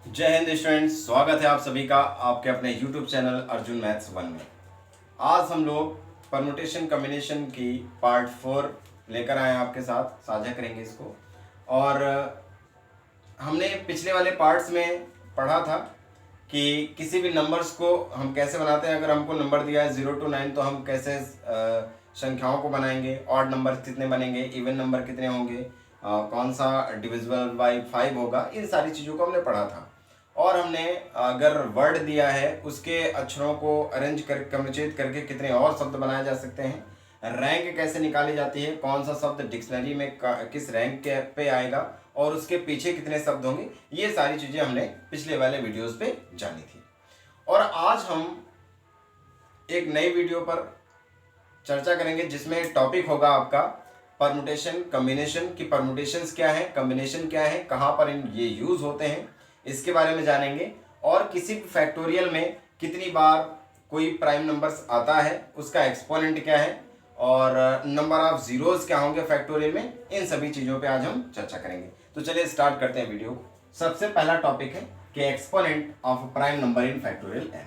जय हिंद स्टूडेंट्स, स्वागत है आप सभी का आपके अपने YouTube चैनल अर्जुन मैथ्स 1 में। आज हम लोग परमुटेशन कॉम्बिनेशन की पार्ट 4 लेकर आए हैं, आपके साथ साझा करेंगे इसको। और हमने पिछले वाले पार्ट्स में पढ़ा था कि किसी भी नंबर्स को हम कैसे बनाते हैं। अगर हमको नंबर दिया है 0 to 9 तो हम कैसे संख्याओं को बनाएंगे, ऑड नंबर कितने बनेंगे, इवन नंबर कितने होंगे, कौन सा डिविजिबल बाई 5 होगा, इन सारी चीज़ों को हमने पढ़ा था। और हमने अगर वर्ड दिया है उसके अक्षरों को अरेंज कर कम्युनिकेट करके कितने और शब्द बनाए जा सकते हैं, रैंक कैसे निकाली जाती है, कौन सा शब्द डिक्शनरी में किस रैंक के पे आएगा और उसके पीछे कितने शब्द होंगे, ये सारी चीज़ें हमने पिछले वाले वीडियोस पे जानी थी। और आज हम एक नई वीडियो पर चर्चा करेंगे जिसमें टॉपिक होगा आपका परमुटेशन कॉम्बिनेशन की। परमुटेशंस क्या है, कॉम्बिनेशन क्या है, कहाँ पर ये यूज होते हैं, इसके बारे में जानेंगे। और किसी भी फैक्टोरियल में कितनी बार कोई प्राइम नंबर्स आता है, उसका एक्सपोनेंट क्या है, और नंबर ऑफ जीरोस क्या होंगे फैक्टोरियल में, इन सभी चीज़ों पे आज हम चर्चा करेंगे। तो चलिए स्टार्ट करते हैं वीडियो। सबसे पहला टॉपिक है कि exponent of prime number in factorial N.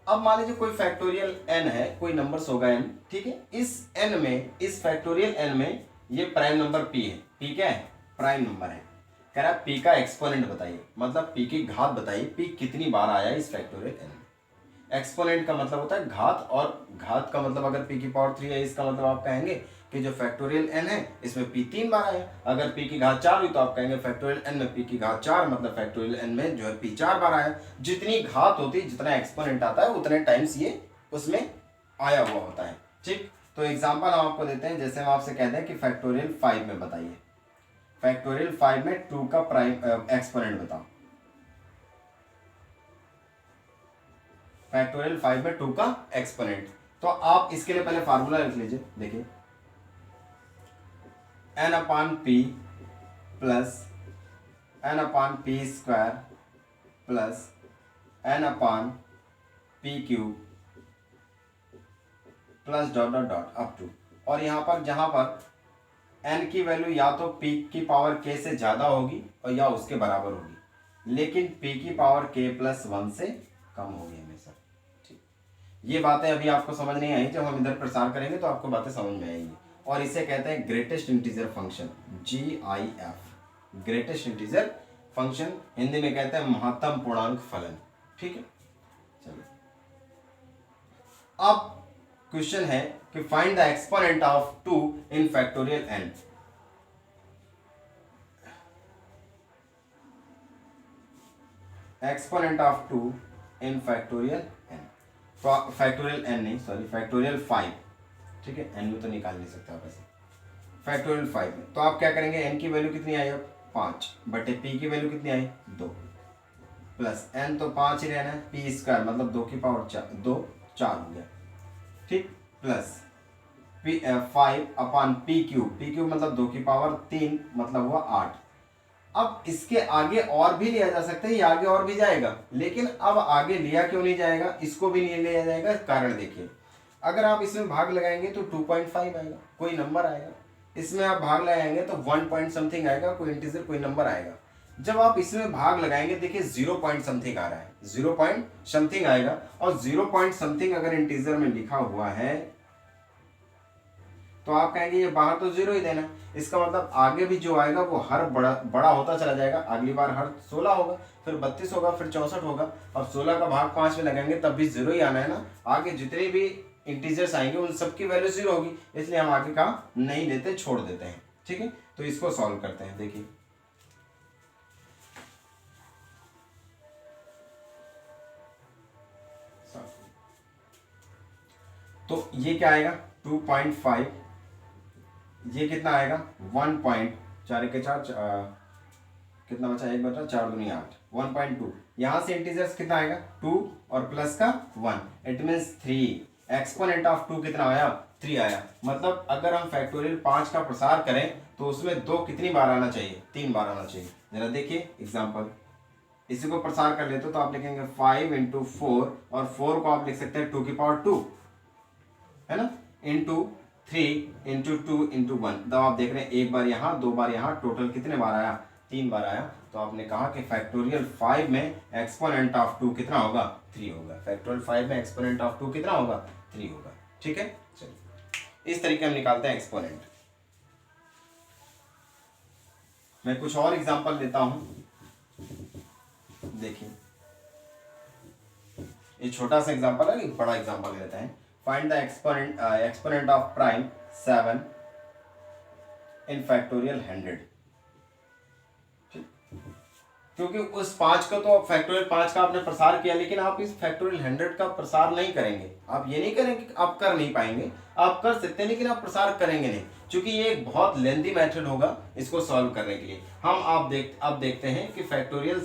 अब मान लीजिए कोई फैक्टोरियल n है, कोई नंबर्स होगा n, ठीक है। इस n में, इस फैक्टोरियल n में ये प्राइम नंबर p है। p क्या है? प्राइम नंबर है। कह रहा है p का एक्सपोनेंट बताइए, मतलब p की घात बताइए, p कितनी बार आया इस फैक्टोरियल n में। एक्सपोनेंट का मतलब होता है घात, और घात का मतलब अगर p की पावर 3 है, इसका मतलब आप कहेंगे कि जो फैक्टोरियल n है इसमें p 3 बार आया। अगर p की घात 4 हुई तो आप कहेंगे फैक्टोरियल n में p की घात 4, मतलब फैक्टोरियल n में जो है p 4 बार आया। जितनी घात होती है, जितना एक्सपोनेंट आता है, उतने टाइम्स ये उसमें आया हुआ होता है, ठीक। तो एग्जांपल हम आपको देते हैं, जैसे हम आपसे कहते हैं कि फैक्टोरियल 5 में बताइए, फैक्टोरियल 5 में 2 का प्राइम एक्सपोनेंट बताओ। फैक्टोरियल 5 में 2 का एक्सपोनेंट, तो आप इसके लिए पहले फार्मूला लिख लीजिए। देखिए, n upon P plus n upon P square plus n upon P cube plus dot dot dot up to. और यहाँ पर जहाँ पर n की वैल्यू या तो p की पावर k से ज़्यादा होगी और या उसके बराबर होगी, लेकिन p की पावर k प्लस 1 से कम होगी हमेशा, ठीक। ये बातें अभी आपको समझ नहीं आई, जब हम इधर प्रसार करेंगे तो आपको बातें समझ में आएंगी। और इसे कहते हैं greatest integer function, GIF, greatest integer function. Hindi में कहते हैं महत्तम पूर्णांक फलन, ठीक है। चलिए, अब क्वेश्चन है कि find the exponent of 2 in factorial n। Exponent of 2 in factorial n, factorial n नहीं, सॉरी, फैक्टोरियल 5, ठीक है। n में तो निकाल नहीं सकता वैसे, फैक्टोरियल 5 में। तो आप क्या करेंगे, n की वैल्यू कितनी आई अब 5 बटे p की वैल्यू कितनी आई 2, प्लस n तो 5 ही रहना है, p स्क्वायर मतलब 2 की पावर 2 4 हो गया, ठीक, प्लस 5 अपान पी क्यूब मतलब 2 की पावर 3 मतलब हुआ 8। अब इसके आगे और भी लिया जा सकता है, ये आगे और भी जाएगा, लेकिन अब आगे लिया क्यों नहीं जाएगा, इसको भी नहीं लिया जाएगा। कारण देखिए, अगर आप इसमें भाग लगाएंगे तो 2.5 आएगा, कोई नंबर आएगा। इसमें आप भाग लगाएंगे तो 1 पॉइंट समथिंग आएगा, कोई इंटीजर कोई नंबर आएगा। जब आप इसमें भाग लगाएंगे, देखिए 0 पॉइंट समथिंग आ रहा है, 0 पॉइंट समथिंग आएगा। और 0 पॉइंट समथिंग अगर इंटीजर में लिखा हुआ है तो आप कहेंगे ये बाहर तो 0 ही देना, इसका मतलब आगे भी जो आएगा वो हर बड़ा होता चला जाएगा। अगली बार हर 16 होगा, फिर 32 होगा, फिर 64 होगा, और 16 का भाग 5 में लगाएंगे तब भी 0 ही आना है ना। आगे जितने भी इंटीजर्स आएंगे उन सबकी वैल्यू 0 होगी, इसलिए हम आगे का नहीं लेते, छोड़ देते हैं, ठीक है। तो इसको सॉल्व करते हैं। देखिए, तो ये क्या आएगा 2.5, ये कितना आएगा 1 पॉइंट, 4 के 4 कितना बचा, 1 बचा 4 दूनी 8, 1.2। यहाँ से इंटीजर्स कितना आएगा 2 और प्लस का 1, इट मीन्स 3। एक्सपोनेंट ऑफ 2 कितना आया 3 आया। मतलब अगर हम फैक्टोरियल 5 का प्रसार करें तो उसमें 2 कितनी बार आना चाहिए, 3 बार आना चाहिए। जरा देखिए एग्जाम्पल, इसी को प्रसार कर लेते तो आप लिखेंगे 5 × 4, और 4 को आप लिख सकते हैं 2 की पावर 2, है ना, इंटू 3 इंटू 2 इंटू 1। तब आप देख रहे हैं एक बार यहाँ, दो बार यहाँ, टोटल कितने बार आया, 3 बार आया। तो आपने कहा कि फैक्टोरियल 5 में एक्सपोनेंट ऑफ 2 कितना होगा, 3 होगा। फैक्टोरियल 5 में एक्सपोनेंट ऑफ 2 कितना होगा, 3 होगा। ठीक है, चलिए इस तरीके हम निकालते हैं एक्सपोनेंट। मैं कुछ और एग्जांपल लेता हूं, देखिए ये छोटा सा एग्जांपल है, एक बड़ा एग्जांपल लेते हैं। Find the exponent of prime 7 in factorial 100। क्योंकि उस 5 का तो फैक्टोरियल 5 का आपने प्रसार किया, लेकिन आप इस फैक्टोरियल 100 का प्रसार नहीं करेंगे। आप ये नहीं करेंगे, आप कर नहीं पाएंगे, आप कर सकते हैं लेकिन आप प्रसार करेंगे नहीं, क्योंकि ये एक बहुत लेंथी मेथड होगा इसको सॉल्व करने के लिए। हम अब देखते हैं कि फैक्टोरियल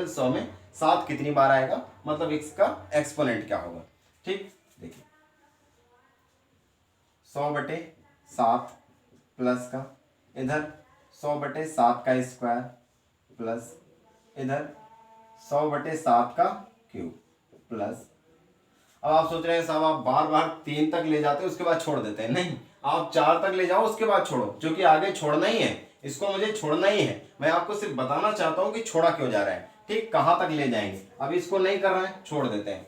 100 में 7 कितनी बार आएगा, मतलब इसका एक्सपोनेंट क्या होगा। ठीक, देखिए 100/7 प्लस का इधर 100/7 का स्क्वायर प्लस इधर 100/7 का क्यूब प्लस। अब आप सोच रहे हैं साहब आप बार बार 3 तक ले जाते हैं उसके बाद छोड़ देते हैं, नहीं, आप 4 तक ले जाओ उसके बाद छोड़ो, क्योंकि आगे छोड़ना ही है, इसको मुझे छोड़ना ही है। मैं आपको सिर्फ बताना चाहता हूं कि छोड़ा क्यों जा रहा है। ठीक, कहां तक ले जाएंगे, अब इसको नहीं कर रहे हैं, छोड़ देते हैं।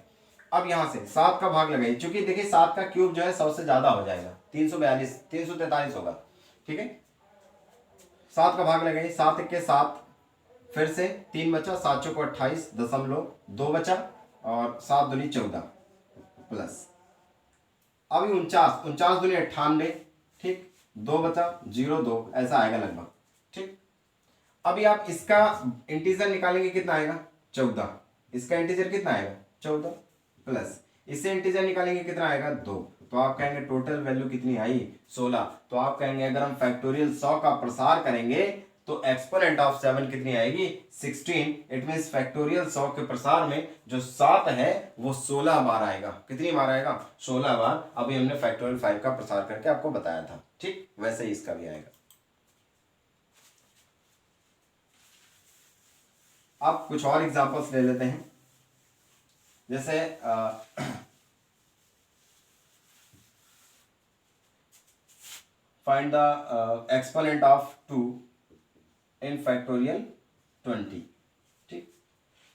अब यहां से 7 का भाग लगाइए, क्योंकि देखिए 7 का क्यूब जो है 100 से ज्यादा हो जाएगा, 343 होगा। ठीक है, 7 का भाग लगाइए, 7 1 के 7, फिर से 3 बचा, 7 चौको 28.2 बचा, और 7 दूनी 14 प्लस अभी 49 दूनी 98। ठीक, 2 बचा, 0 2 ऐसा आएगा लगभग। ठीक, अभी आप इसका इंटीजर निकालेंगे, कितना आएगा, 14। इसका इंटीजर कितना आएगा, 14 प्लस इससे इंटीजर निकालेंगे कितना आएगा, 2। तो आप कहेंगे टोटल वैल्यू कितनी आई, 16। तो आप कहेंगे अगर हम फैक्टोरियल 100 का प्रसार करेंगे तो एक्सपोनेंट ऑफ 7 कितनी आएगी, 16। इट मींस फैक्टोरियल 100 के प्रसार में जो 7 है वो 16 बार आएगा। कितनी बार आएगा, 16 बार। अभी हमने फैक्टोरियल 5 का प्रसार करके आपको बताया था। ठीक, वैसे ही इसका भी आएगा। आप कुछ और एग्जांपल्स ले लेते हैं, जैसे find the exponent of 2 in factorial 20। ठीक,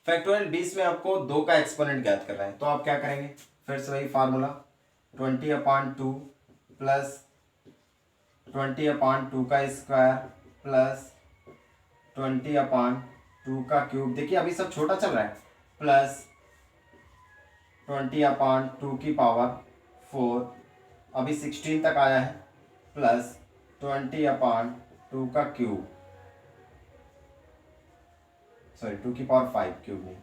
फैक्टोरियल 20 में आपको 2 का एक्सपोनेंट ज्ञात करना है, तो आप क्या करेंगे, फिर से वही फार्मूला 20/2 प्लस 20/2 का स्क्वायर प्लस 20/2 का क्यूब। देखिए अभी सब छोटा चल रहा है, प्लस 20/2 की पावर 4, अभी 16 तक आया है, प्लस 20/2 का क्यूब, सॉरी 2 की पावर 5 क्यूब नहीं।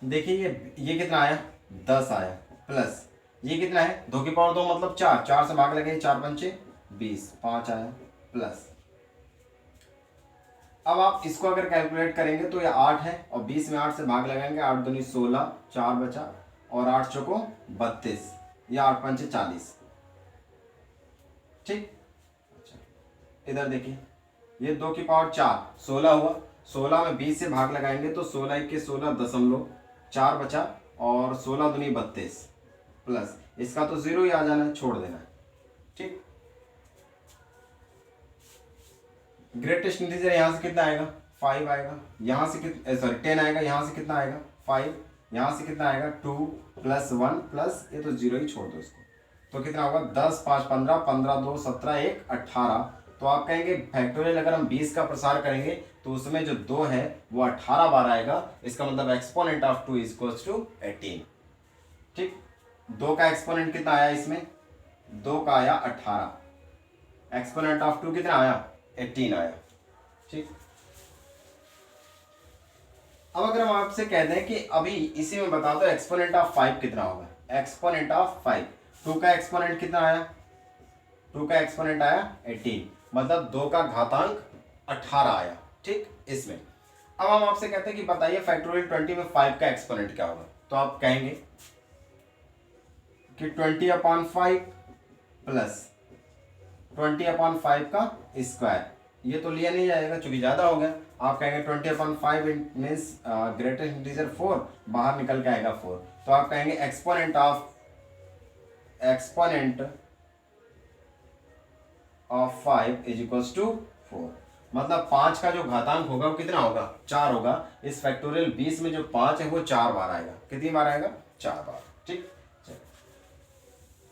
देखिए ये कितना आया, 10 आया, प्लस ये कितना है, 2 की पावर 2 मतलब 4, 4 से भाग लगे, 4 पंचे 20, 5 आया, प्लस अब आप इसको अगर कैलकुलेट करेंगे तो ये 8 है, और 20 में 8 से भाग लगाएंगे, 8 दूनी 16, 4 बचा, और 8 चौको 32, या 8 पंचे 40। ठीक, अच्छा इधर देखिए ये 2 की पावर 4, 16 हुआ, 16 में 20 से भाग लगाएंगे तो 16 1 के 16.4 बचा, और 16 दूनी 32, प्लस इसका तो 0 ही आ जाना है, छोड़ देना है। ठीक, ग्रेटेस्ट इंटीजर यहाँ से कितना आएगा, 5 आएगा, यहाँ से कितना, सॉरी 10 आएगा, यहाँ से कितना आएगा 5, यहाँ से कितना आएगा 2 प्लस 1 प्लस ये तो 0 ही छोड़ दो इसको, तो कितना होगा 10 5 15, 15 2 17, 1 18। तो आप कहेंगे फैक्टोरियल अगर हम 20 का प्रसार करेंगे तो उसमें जो 2 है वो 18 बार आएगा, इसका मतलब एक्सपोनेंट ऑफ 2 इक्वल्स टू 18। ठीक, 2 का एक्सपोनेंट कितना आया इसमें, 2 का आया 18, एक्सपोनेंट ऑफ 2 कितना आया, 18 आया। ठीक, अब अगर हम आपसे कह दें कि अभी इसी में बता दो एक्सपोनेंट ऑफ 5 कितना होगा, एक्सपोनेंट ऑफ 5, 2 का एक्सपोनेंट कितना आया, 2 का एक्सपोनेंट आया 18, मतलब 2 का घातांक 18 आया। ठीक, इसमें अब हम आपसे कहते हैं कि बताइए फैक्टोरियल 20 में 5 का एक्सपोनेंट क्या होगा, तो आप कहेंगे कि 20/5 प्लस 20/5 का स्क्वायर, ये तो लिया नहीं जाएगा क्योंकि ज़्यादा हो गया। आप कहेंगे 20/5 मीन्स ग्रेटेस्ट इंटीजर 4, बाहर निकल के आएगा 4, तो आप कहेंगे exponent of 5 is equals to 4। मतलब 5 का जो घातांक होगा वो कितना होगा, 4 होगा। इस फैक्टोरियल 20 में जो 5 है वो 4 बार आएगा। कितनी बार आएगा, 4 बार। ठीक,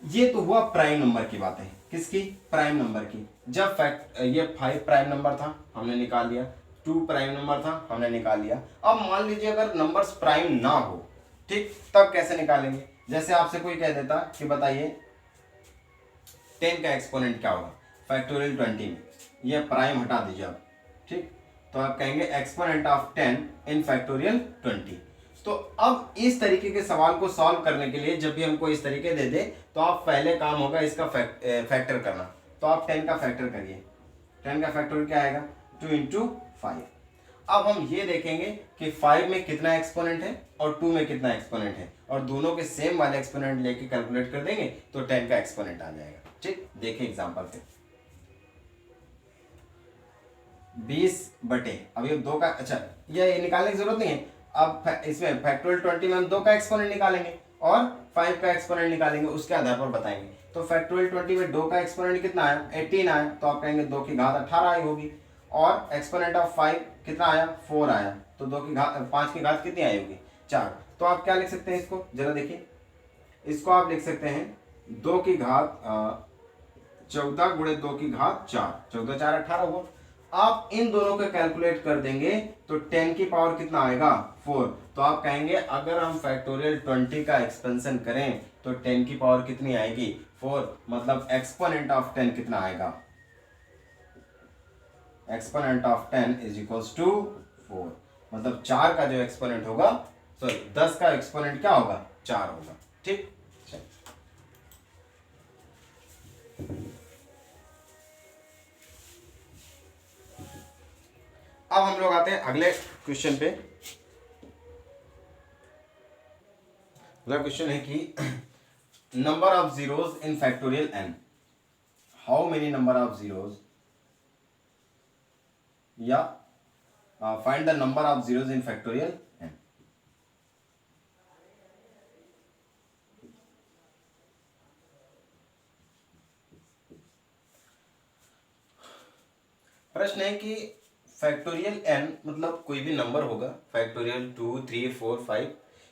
ये तो हुआ प्राइम नंबर की बातें। किसकी, प्राइम नंबर की। जब ये 5 प्राइम नंबर था हमने निकाल लिया, 2 प्राइम नंबर था हमने निकाल लिया। अब मान लीजिए अगर नंबर्स प्राइम ना हो, ठीक, तब कैसे निकालेंगे। जैसे आपसे कोई कह देता कि बताइए 10 का एक्सपोनेंट क्या होगा, फैक्टोरियल 20 में, ये प्राइम हटा दीजिए आप, ठीक, तो आप कहेंगे एक्सपोनेंट ऑफ 10 इन फैक्टोरियल 20। तो अब इस तरीके के सवाल को सॉल्व करने के लिए जब भी हमको इस तरीके दे दे तो आप पहले काम होगा इसका फैक्टर करना। तो आप 10 का फैक्टर करिए। 10 का फैक्टर क्या आएगा, 2 इंटू 5। अब हम ये देखेंगे कि 5 में कितना एक्सपोनेंट है और 2 में कितना एक्सपोनेंट है, और दोनों के सेम वाले एक्सपोनेंट लेके कैलकुलेट कर देंगे तो 10 का एक्सपोनेंट आ जाएगा। ठीक, देखिए एग्जांपल पे 20 बटे, अभी 2 का, अच्छा ये निकालने की जरूरत नहीं है। अब इसमें फैक्टोरियल 20 में हम 2 का एक्सपोनेंट निकालेंगे और 5 का एक्सपोनेंट निकालेंगे, उसके आधार पर बताएंगे। तो फैक्टोरियल 20 में 2 का एक्सपोनेंट कितना आया, 18 आया, तो आप कहेंगे 2 की घात 18 आई होगी। और एक्सपोनेंट ऑफ 5 कितना आया, 4 आया, तो 2 की घात 5 की घात कितनी आई होगी, 4। तो आप क्या लिख सकते हैं इसको, जरा देखिए, इसको आप लिख सकते हैं 2 की घात 14 गुणे 2 की घात 4, 14 4 18 हुआ। आप इन दोनों को कैलकुलेट कर देंगे तो 10 की पावर कितना आएगा, 4। तो आप कहेंगे अगर हम फैक्टोरियल 20 का एक्सपेंशन करें तो 10 की पावर कितनी आएगी, 4। मतलब एक्सपोनेंट ऑफ 10 कितना आएगा, exponent of 10 is equals to 4। मतलब 4 का जो एक्सपोनेंट होगा, सॉरी 10 का एक्सपोनेंट क्या होगा, 4 होगा। ठीक, अब हम लोग आते हैं अगले क्वेश्चन पे। अगला क्वेश्चन है कि number of zeros in factorial n, how many number of zeros, या find the number of zeros in factorial n। प्रश्न है कि फैक्टोरियल n मतलब कोई भी नंबर होगा, फैक्टोरियल 2 3 4 5,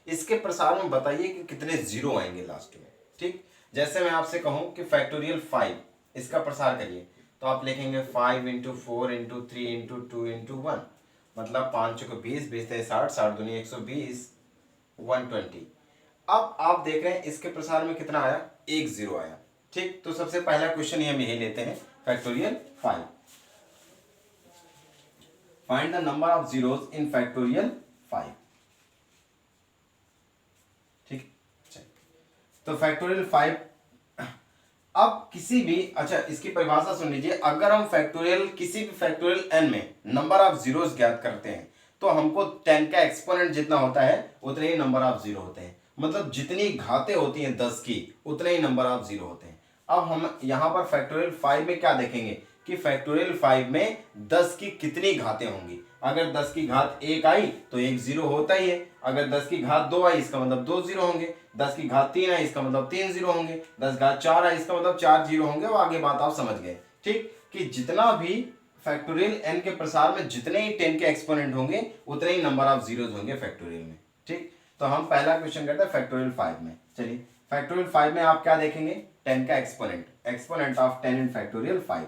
इसके प्रसार में बताइए कि कितने जीरो आएंगे लास्ट में। ठीक, जैसे मैं आपसे कहूं कि फैक्टोरियल 5, इसका प्रसार करिए, तो आप लिखेंगे 5 इंटू 4 इंटू 3 इंटू 2 इंटू 1, मतलब 5 को 20, 20 60, 60 दूनी 120, 120। अब आप देख रहे हैं इसके प्रसार में कितना आया, एक जीरो आया। ठीक, तो सबसे पहला क्वेश्चन हम यही लेते हैं, factorial 5, find the number of zeros in factorial 5। ठीक, तो फैक्टोरियल 5, अब किसी भी, अच्छा इसकी परिभाषा सुन लीजिए, अगर हम फैक्टोरियल किसी भी फैक्टोरियल n में नंबर ऑफ जीरोस ज्ञात करते हैं तो हमको 10 का एक्सपोनेंट जितना होता है उतने ही नंबर ऑफ जीरो होते हैं। मतलब जितनी घातें होती हैं 10 की उतने ही नंबर ऑफ जीरो होते हैं। अब हम यहाँ पर फैक्टोरियल 5 में क्या देखेंगे कि फैक्टोरियल 5 में 10 की कितनी घातें होंगी। अगर 10 की घात 1 आई तो एक जीरो होता ही है, अगर 10 की घात 2 आई इसका मतलब 2 जीरो होंगे, 10 की घात 3 आई इसका मतलब 3 जीरो होंगे, 10 घात 4 आई इसका मतलब 4 जीरो होंगे। वो आगे बात आप समझ गए। ठीक, कि जितना भी फैक्टोरियल n के प्रसार में जितने ही 10 के एक्सपोनेंट होंगे उतने ही नंबर ऑफ जीरोज होंगे फैक्टोरियल में। ठीक, तो हम पहला क्वेश्चन करते हैं फैक्टोरियल 5 में। चलिए फैक्टोरियल 5 में आप क्या देखेंगे, 10 का exponent, exponent of 10 in factorial 5,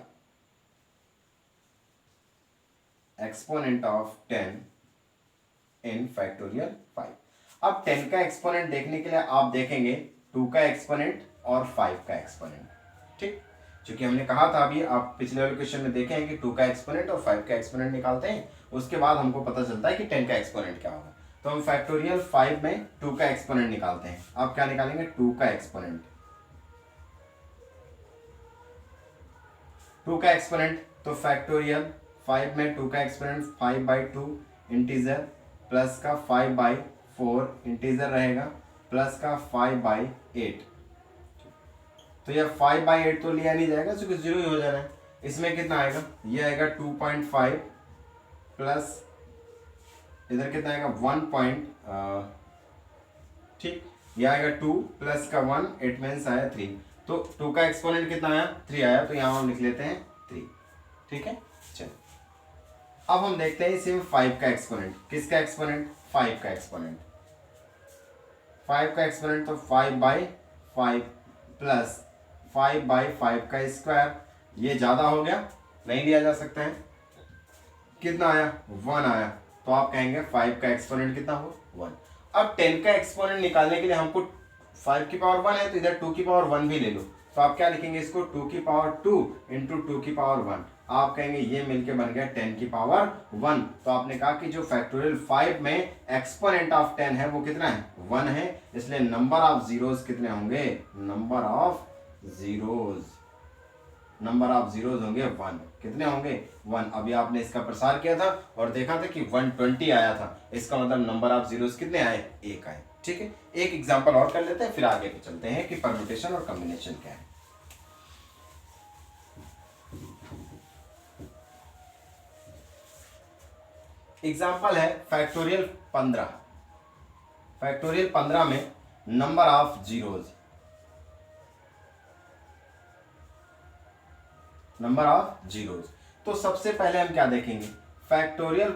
exponent of 10 in factorial 5। अब 10 का एक्सपोनेंट देखने के लिए आप देखेंगे 2 का एक्सपोनेंट और 5 का एक्सपोनेंट। ठीक, क्योंकि हमने कहा था अभी, आप पिछले वाले क्वेश्चन में देखे हैं कि 2 का एक्सपोनेंट और 5 का एक्सपोनेंट निकालते हैं, उसके बाद हमको पता चलता है कि 10 का एक्सपोनेंट क्या होगा। तो हम फैक्टोरियल 5 में 2 का एक्सपोनेंट निकालते हैं। आप क्या निकालेंगे, 2 का एक्सपोनेंट, 2 का एक्सपोनेंट, तो फैक्टोरियल 5 में 2 का एक्सपोनेंट 5/2 इंटीजर प्लस का 5/4 इंटीजर रहेगा प्लस का 5/8। तो यह 5/8 तो लिया नहीं जाएगा क्योंकि जीरो ही हो जाना है। इसमें कितना आएगा, ये आएगा 2.5 प्लस इधर कितना आएगा 1 पॉइंट, ठीक ये आएगा 2 प्लस का 1, इट मीन्स आया 3। तो 2 का एक्सपोनेंट कितना आया? 3 आया, तो यहाँ हम लिख लेते हैं 3। ठीक है, चलिए अब हम देखते हैं इसी में 5 का एक्सपोनेंट। किसका एक्सपोनेंट? 5 का एक्सपोनेंट। 5 का एक्सपोनेंट तो 5/5 प्लस 5/5 का स्क्वायर। ये ज्यादा हो गया, नहीं लिया जा सकता है। कितना आया? 1 आया। तो आप कहेंगे 5 का एक्सपोनेंट कितना हो? 1। अब 10 का एक्सपोनेंट निकालने के लिए हमको 5 की पावर 1 है, तो इधर 2 की पावर 1 भी ले लो। तो आप क्या लिखेंगे इसको? 2 की पावर 2 इंटू 2 की पावर 1। आप कहेंगे ये मिलके बन गया 10 की पावर 1। तो आपने कहा कि जो फैक्टोरियल 5 में एक्सपोनेंट ऑफ 10 है वो कितना है? 1 है। इसलिए नंबर ऑफ जीरोस कितने होंगे? नंबर ऑफ जीरोस होंगे 1। कितने होंगे? 1। अभी आपने इसका प्रसार किया था और देखा था कि 120 आया था। इसका मतलब नंबर ऑफ जीरोस कितने आए? 1 आए। ठीक है, एक एग्जांपल और कर लेते हैं, फिर आगे चलते हैं कि परम्यूटेशन और कॉम्बिनेशन क्या है। एग्जांपल है फैक्टोरियल 15। फैक्टोरियल 15 में नंबर ऑफ जीरोस, तो सबसे पहले हम क्या देखेंगे? फैक्टोरियल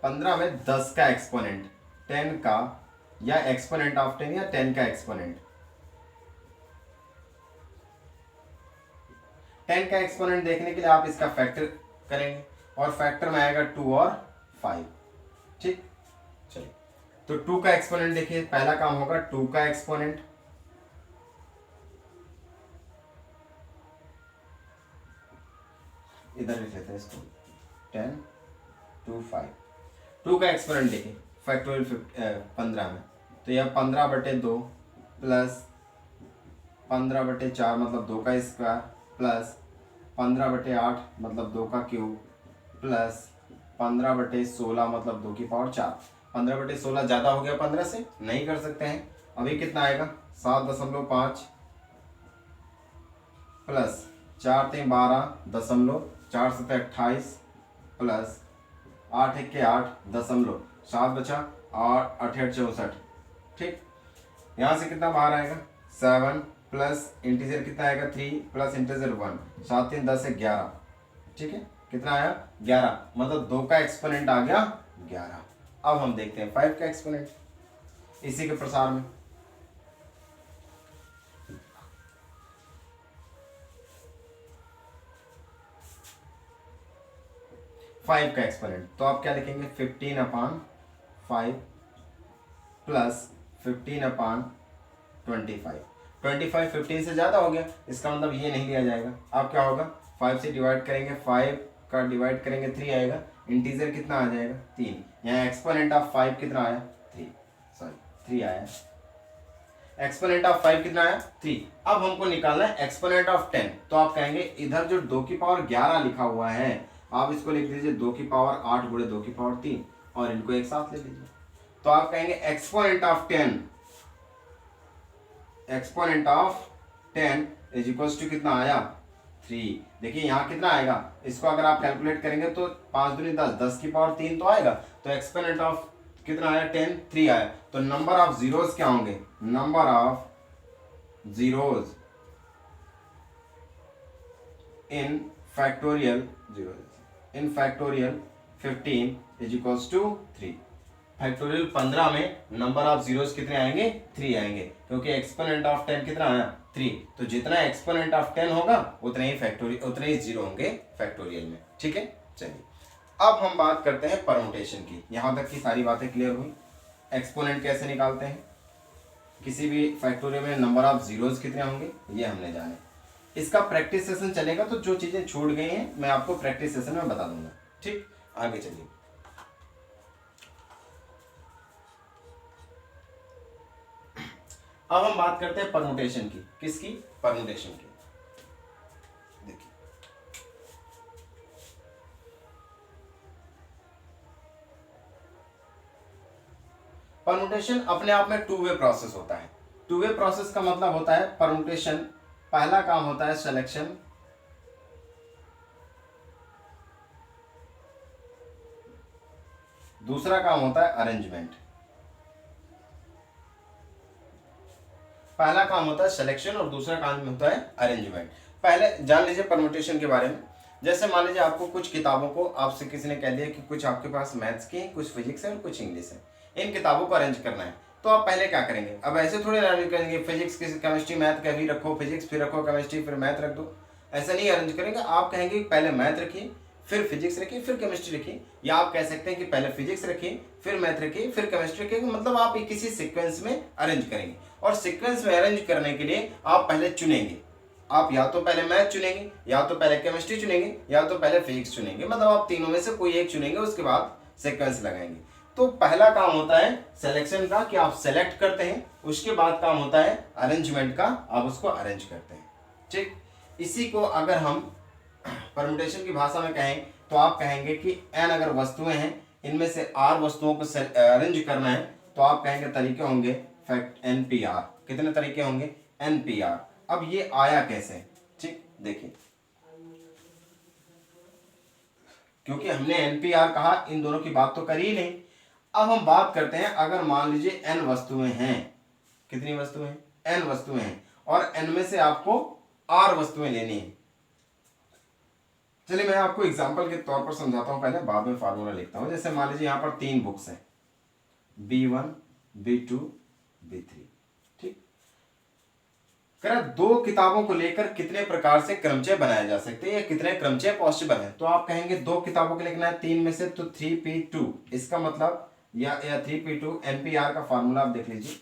15 में 10 का एक्सपोनेंट, 10 का, या एक्सपोनेंट ऑफ 10 या 10 का एक्सपोनेंट। 10 का एक्सपोनेंट देखने के लिए आप इसका फैक्टर करेंगे और फैक्टर में आएगा 2 और 5। ठीक, चलिए तो 2 का एक्सपोनेंट देखिए, पहला काम होगा 2 का एक्सपोनेंट। इधर लिख लेते हैं इसको 10 2 5। 2 का एक्सपोनेंट देखिए फैक्टोरियल 15 में, तो यह 15/2 प्लस 15/4 मतलब 2 का स्क्वायर प्लस 15/8 मतलब 2 का क्यूब प्लस 15/16 मतलब 2 की पावर 4। 15/16 ज़्यादा हो गया 15 से, नहीं कर सकते हैं। अभी कितना आएगा? 7.5 प्लस 4 3 12.4 7 28 प्लस 8 1 8 दशमलव 7 बचा, 8 8 64। ठीक, यहाँ से कितना बाहर आएगा? 7 प्लस इंटीजर कितना आएगा? 3 प्लस इंटीजर 1, 7 3 10 11। ठीक है, कितना आया? 11, मतलब 2 का एक्सपोनेंट आ गया 11। अब हम देखते हैं 5 का एक्सपोनेंट इसी के प्रसार में। फाइव का एक्सपोनेंट तो आप क्या लिखेंगे? 15/5 प्लस 15/25। 25 15 से ज़्यादा हो गया, इसका मतलब ये नहीं लिया जाएगा। अब क्या होगा? 5 से डिवाइड करेंगे, 5 का डिवाइड करेंगे 3 आएगा। इंटीजर कितना आ जाएगा? 3। यहाँ एक्सपोनेंट ऑफ 5 कितना आया? 3 आया। एक्सपोनेंट ऑफ 5 कितना आया? 3। अब हमको निकालना है एक्सपोनेंट ऑफ 10। तो आप कहेंगे इधर जो 2 की पावर 11 लिखा हुआ है, आप इसको लिख दीजिए 2 की पावर 8 गुणे 2 की पावर 3 और इनको एक साथ ले लीजिए। तो आप कहेंगे exponent of 10 is equals to कितना आया? 3। देखिए यहाँ कितना आएगा, इसको अगर आप कैलकुलेट करेंगे तो 5 दूनी 10, 10 की पावर 3 तो आएगा। तो एक्सपोनेंट ऑफ कितना आया? 10, 3 आया। तो नंबर ऑफ जीरोस क्या होंगे? Number of zeros in factorial 15 is equals to 3। Factorial 15 में नंबर ऑफ जीरोस कितने आएंगे? 3 आएंगे, क्योंकि एक्सपोनेंट ऑफ 10 कितना आया? 3। तो जितना एक्सपोनेंट ऑफ 10 होगा उतने ही जीरो होंगे फैक्टोरियल में। ठीक है, चलिए अब हम बात करते हैं परमुटेशन की। यहां तक की सारी बातें क्लियर हुई। एक्सपोनेंट कैसे निकालते हैं, किसी भी फैक्टोरियल में नंबर ऑफ जीरोस कितने होंगे ये हमने जाने। इसका प्रैक्टिस सेशन चलेगा, तो जो चीजें छूट गई हैं मैं आपको प्रैक्टिस सेशन में बता दूंगा। ठीक, आगे चलिए। अब हम बात करते हैं परमुटेशन की। किसकी? परमुटेशन की। देखिए परमुटेशन अपने आप में 2 वे प्रोसेस होता है। 2 वे प्रोसेस का मतलब होता है परमुटेशन, पहला काम होता है सिलेक्शन, दूसरा काम होता है अरेंजमेंट। पहला काम होता है सिलेक्शन और दूसरा काम होता है अरेंजमेंट। पहले जान लीजिए परमुटेशन के बारे में। जैसे मान लीजिए आपको कुछ किताबों को आपसे किसी ने कह दिया कि कुछ आपके पास मैथ्स की, कुछ फिजिक्स है और कुछ इंग्लिश है, इन किताबों को अरेंज करना है, तो आप पहले क्या करेंगे? अब ऐसे थोड़े अरेंज करेंगे फिजिक्स केमिस्ट्री मैथ का भी रखो, फिजिक्स फिर रखो केमिस्ट्री फिर मैथ रख दो, ऐसा नहीं अरेंज करेंगे। आप कहेंगे पहले मैथ रखिए फिर फिजिक्स रखिए फिर केमिस्ट्री रखिए, या आप कह सकते हैं कि पहले फिजिक्स रखिए फिर मैथ रखिए फिर केमिस्ट्री रखिए। मतलब आप किसी सीक्वेंस में अरेंज करेंगे, और सीक्वेंस में अरेंज करने के लिए आप पहले चुनेंगे। आप या तो पहले मैथ चुनेंगे, या तो पहले केमिस्ट्री चुनेंगे, या तो पहले फिजिक्स चुनेंगे। मतलब आप तीनों में से कोई एक चुनेंगे, उसके बाद सीक्वेंस लगाएंगे। तो पहला काम होता है सिलेक्शन का कि आप सेलेक्ट करते हैं, उसके बाद काम होता है अरेंजमेंट का, आप उसको अरेंज करते हैं। ठीक, इसी को अगर हम परमुटेशन की भाषा में कहें तो आप कहेंगे कि n अगर वस्तुएं हैं, इनमें से r वस्तुओं को अरेंज करना है, तो आप कहेंगे तरीके होंगे फैक्ट NPR। कितने तरीके होंगे? NPR। अब ये आया कैसे? ठीक, देखिए, क्योंकि हमने NPR कहा, इन दोनों की बात तो करी ही नहीं। अब हम बात करते हैं, अगर मान लीजिए n वस्तुएं हैं, कितनी वस्तुएं हैं? n वस्तुएं हैं, और n में से आपको r वस्तुएं लेनी है। चलिए मैं आपको एग्जांपल के तौर पर समझाता हूं, पहले बाद में फार्मूला लिखता हूं। जैसे मान लीजिए यहां पर 3 बुक्स हैं, B1 B2 B3। ठीक, कह दो किताबों को लेकर कितने प्रकार से क्रमचय बनाए जा सकते हैं या कितने क्रमचय पॉसिबल है? तो आप कहेंगे 2 किताबों को लिखना है 3 में से, तो 3p2। इसका मतलब या 3p2 NPR का फार्मूला आप देख लीजिए।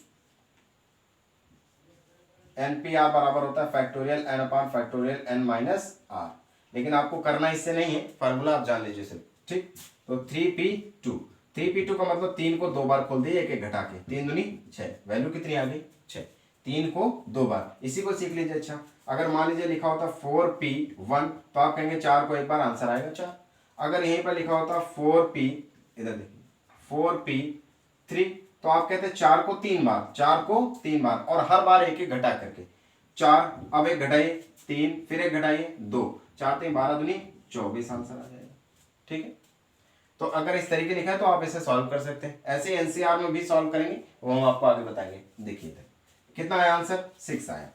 NPR बराबर होता है फैक्टोरियल n अपान फैक्टोरियल n माइनस r। लेकिन आपको करना इससे नहीं है, फार्मूला आप जान लीजिए सिर्फ। ठीक, तो 3p2 का मतलब 3 को 2 बार खोल दिए, एक एक घटा के, 3 दूनी 6, वैल्यू कितनी आ गई? 6। 3 को 2 बार, इसी को सीख लीजिए। अच्छा, अगर मान लीजिए लिखा होता 4p1, तो आप कहेंगे 4 को एक बार, आंसर आएगा 4। अगर यहीं पर लिखा होता 4p, इधर देखिए 4p3, तो आप कहते हैं 4 को 3 बार, 4 को 3 बार, और हर बार एक एक घटा करके 4, अब एक घटाइए 3, फिर एक घटाइए 2, 4 3 12 दूनी 24, आंसर आ जाएगा। ठीक है, तो अगर इस तरीके लिखा है तो आप इसे सॉल्व कर सकते हैं। ऐसे एनसीआर में भी सॉल्व करेंगे, वो हम आपको आगे बताएंगे। देखिए कितना आया आंसर? 6 आया।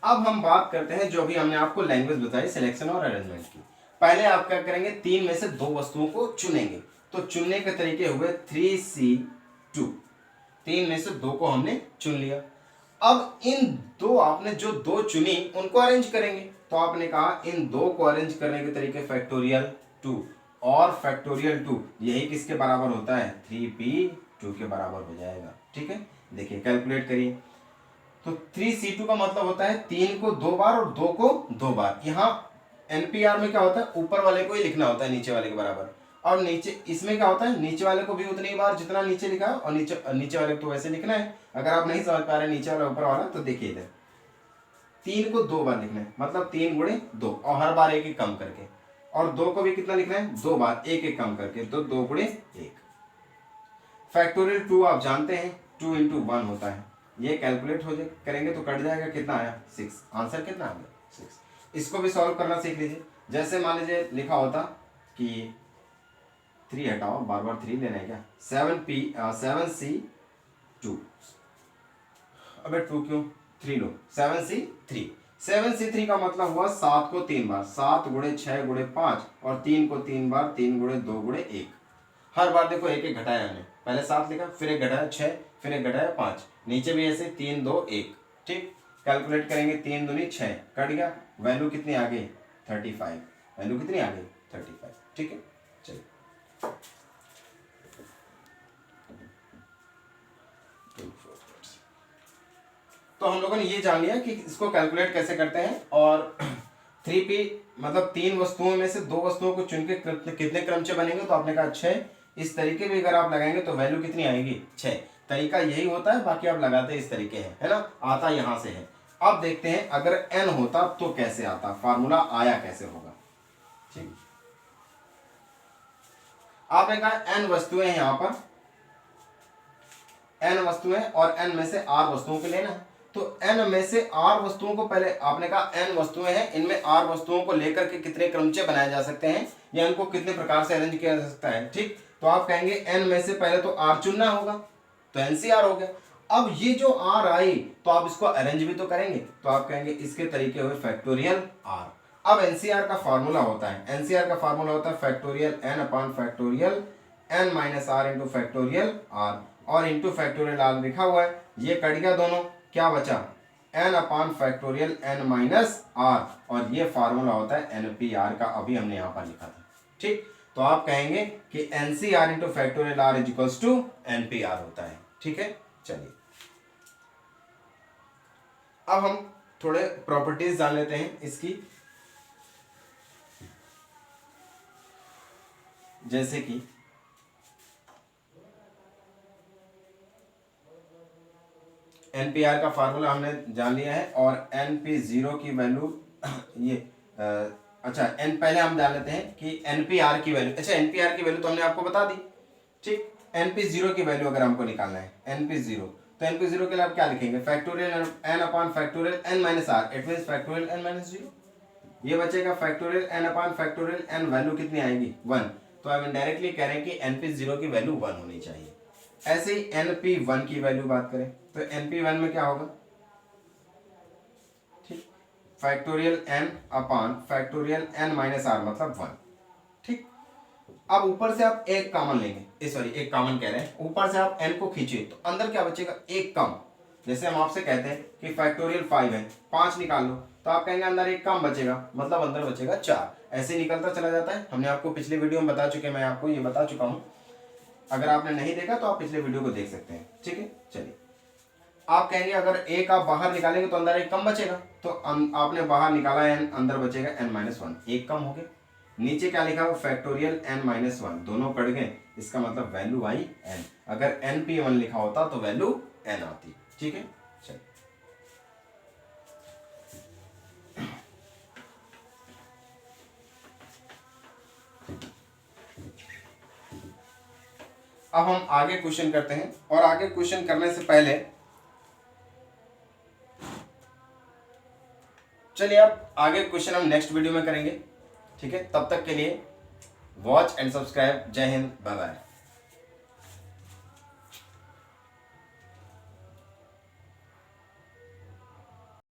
अब हम बात करते हैं जो भी हमने आपको लैंग्वेज बताई सिलेक्शन और अरेंजमेंट की। पहले आप क्या करेंगे? 3 में से 2 वस्तुओं को चुनेंगे। तो चुनने के तरीके हुए 3C2। 3 में से 2 को हमने चुन लिया। अब इन दो, आपने जो 2 चुनी उनको अरेंज करेंगे। तो आपने कहा इन 2 को अरेंज करने के तरीके फैक्टोरियल 2 और फैक्टोरियल 2, यही किसके बराबर होता है? 3p2 के बराबर हो जाएगा। ठीक है, देखिए कैलकुलेट करिए। तो 3C2 का मतलब होता है 3 को 2 बार और 2 को 2 बार। यहाँ NPR में क्या होता है? ऊपर वाले को ही लिखना होता है नीचे वाले के बराबर, और नीचे इसमें क्या होता है? नीचे वाले को भी उतनी बार जितना नीचे लिखा है, और नीचे वाले को तो वैसे लिखना है। अगर आप नहीं समझ पा रहे नीचे वाला ऊपर वाला, तो देखिए इधर 3 को 2 बार लिखना है, मतलब 3 गुणे 2, और हर बार एक एक कम करके, और 2 को भी कितना लिखना है? 2 बार, एक एक कम करके, तो 2 गुणे 1। फैक्टोरियल 2 आप जानते हैं 2 इंटू 1 होता है। ये कैलकुलेट हो जाए करेंगे तो कट जाएगा, कितना आया? 6। आंसर कितना आ गया? 6। इसको भी सॉल्व करना सीख लीजिए। जैसे मान लीजिए लिखा होता कि 3 हटाओ, बार बार 3 लेना है क्या? 7C2। अबे 2 क्यों? 3 लो, 7C3। 7C3 का मतलब हुआ 7 को 3 बार, 7 गुणे 6 गुणे 5, और 3 को 3 बार, 3 गुणे 2 गुणे 1। हर बार देखो एक एक घटाया हमने, पहले 7 लिखा, फिर एक घटाया 6, फिर एक घटाया 5, नीचे भी ऐसे 3 2 1। ठीक, कैलकुलेट करेंगे, 3 दूनी 6, कट गया, वैल्यू कितनी आ गई? 35। वैल्यू कितनी आ गई? 35। ठीक है, चलिए तो हम लोगों ने ये जान लिया कि इसको कैलकुलेट कैसे करते हैं। और 3p मतलब 3 वस्तुओं में से 2 वस्तुओं को चुन के कितने क्रमचय बनेंगे? तो आपने कहा 6। इस तरीके भी अगर आप लगाएंगे तो वैल्यू कितनी आएगी? 6। तरीका यही होता है, बाकी आप लगाते इस तरीके है ना, आता यहां से है। अब देखते हैं अगर n होता तो कैसे आता, फार्मूला आया कैसे होगा। ठीक, आपने कहा n वस्तुएं हैं, यहां पर n वस्तुएं, और n में से r वस्तुओं को लेना है। तो n में से r वस्तुओं को, पहले आपने कहा n वस्तुएं हैं, इनमें r वस्तुओं को लेकर के कितने क्रमचय बनाए जा सकते हैं या इनको कितने प्रकार से अरेंज किया जा सकता है। ठीक, तो आप कहेंगे n में से पहले तो r चुनना होगा, तो NCR हो गया। अब ये जो आर आई तो आप इसको अरेंज भी तो करेंगे, तो आप कहेंगे इसके तरीके हुए फैक्टोरियल आर। अब एनसीआर का फार्मूला होता है, एनसीआर का फार्मूला होता है factorial N upon factorial N minus R into factorial R, और इंटू फैक्टोरियल आर लिखा हुआ है, ये कट गया दोनों, क्या बचा N upon factorial N minus R, और ये फार्मूला होता है एनपीआर का, अभी हमने यहाँ पर लिखा था। ठीक, तो आप कहेंगे कि NCR into factorial R is equals to NPR होता है। ठीक है, चलिए अब हम थोड़े प्रॉपर्टीज जान लेते हैं इसकी, जैसे कि एनपीआर का फार्मूला हमने जान लिया है, और एनपी0 की वैल्यू ये अच्छा एन पहले हम जान लेते हैं कि एनपीआर की वैल्यू, अच्छा एनपीआर की वैल्यू तो हमने आपको बता दी। ठीक, एनपी0 की वैल्यू अगर हमको निकालना है एनपी0, तो एनपी0 के लिए आप क्या लिखेंगे factorial N upon factorial N minus R, it means factorial N minus 0, ये बचेगा factorial N upon factorial N, value कितनी आएगी 1, तो हम इनडायरेक्टली कह रहे हैं कि एनपी0 की वैल्यू 1 होनी चाहिए। ऐसे ही एनपी1 की वैल्यू बात करें तो एनपी1 में क्या होगा, ठीक, factorial N upon factorial N minus R मतलब 1। ठीक, अब ऊपर से आप एक कॉमन लेंगे, सॉरी एक कॉमन कह रहे हैं, ऊपर से आप एन को खींचिए तो अंदर क्या बचेगा एक कम, जैसे हम आपसे कहते हैं कि फैक्टोरियल 5 है, 5 निकाल लो, तो आप कहेंगे अंदर एक कम बचेगा, मतलब अंदर बचेगा 4, ऐसे निकलता चला जाता है। हमने आपको पिछले वीडियो में बता चुके, मैं आपको ये बता चुका हूं, अगर आपने नहीं देखा तो आप पिछले वीडियो को देख सकते हैं। ठीक है, चलिए आप कहेंगे अगर एक आप बाहर निकालेंगे तो अंदर एक कम बचेगा, तो आपने बाहर निकाला एन, अंदर बचेगा एन माइनस 1, एक कम हो गया। नीचे क्या लिखा हुआ फैक्टोरियल एन माइनस 1, दोनों कट गए, इसका मतलब वैल्यू आई एन, अगर एन पी 1 लिखा होता तो वैल्यू एन आती। ठीक है, चलिए अब हम आगे क्वेश्चन करते हैं, और आगे क्वेश्चन करने से पहले चलिए अब आगे क्वेश्चन हम नेक्स्ट वीडियो में करेंगे। ठीक है, तब तक के लिए वॉच एंड सब्सक्राइब। जय हिंद, बाय बाय।